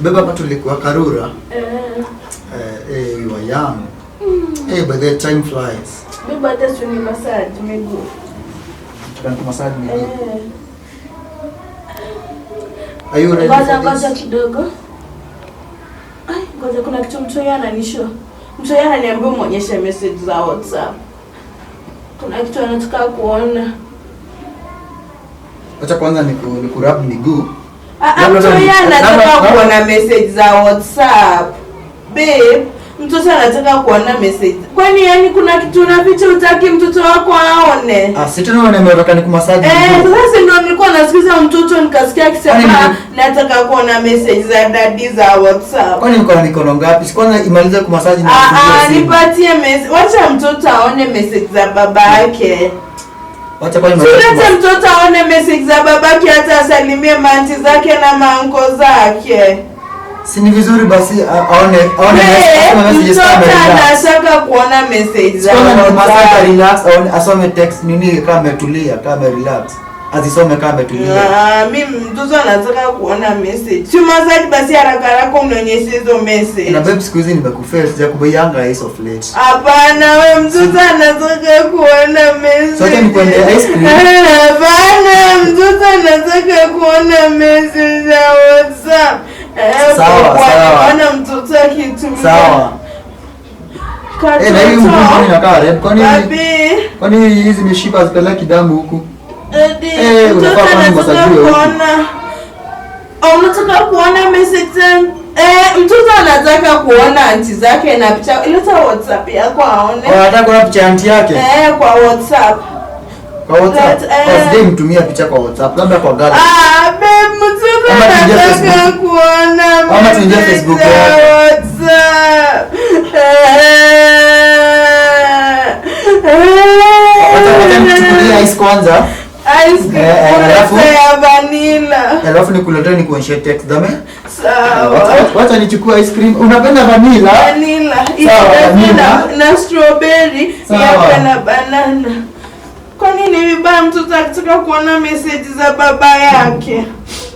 Beba hapa tulikuwa Karura. You were young. But the time flies. Beba hata suni massage miguu. Tunataka massage miguu. Are you ready? Ngoja kidogo. Ngoja kuna kitu mtu yeye ananishow. Mtu yeye ananiambia muonyeshe message za WhatsApp. Kuna kitu anataka kuona. Acha kwanza nikurub miguu. Mtu yeye anataka kuona message za WhatsApp. Babe, mtoto anataka kuona message. Kwani yani kuna kitu unaficha utaki mtoto wako aone? Si tunaona nimetaka nikumassage. Sasa ndio nilikuwa nasikiza mtoto nikasikia akisema nataka kuona message za daddy za WhatsApp. Kwani uko na mikono ngapi? Si kwanza imalize kumassage na nipatie message. Wacha mtoto aone message za baba yake. Wacha kwani mtoto aone message za babake hata asalimie manti zake na manko zake. Si ni vizuri basi aone message za baba. Anataka kuona message za WhatsApp. Relax, asome text nini kama ametulia, kama relax. Azisome kama ametulia. Mimi mtoto anataka kuona message. Si massage basi haraka unionyeshe hizo message. Na babe siku hizi nimekufail sijakubaianga ice of late. Hapana wewe mtoto anataka kuona message. Sasa nikwende ice cream. Hapana mtoto anataka kuona message za WhatsApp. Sawa. Ana mtoto akitumia. Sawa. Na hiyo mkono inakaa red. Kwani hizi mishipa zipeleki damu huku? Mtoto anataka kuona. Unataka kuona message. Mtoto anataka kuona anti zake na picha. Ileta WhatsApp yako aone. Anataka kuona picha anti yake? Kwa WhatsApp. Kwa WhatsApp. Sije mtumia picha kwa WhatsApp, labda kwa gala. Babe, mtoto anataka kuona. Ama tuingie Facebook yako. WhatsApp. Wacha nichukulie ice kwanza. Ice cream ya vanilla. Alafu nikuletee nikuonyeshe text dame. Sawa. Wacha nichukue ice cream. Unapenda vanilla? Vanilla. Vanilla na strawberry ya na banana. Kwa nini vibaya mtoto akitaka kuona message za baba yake?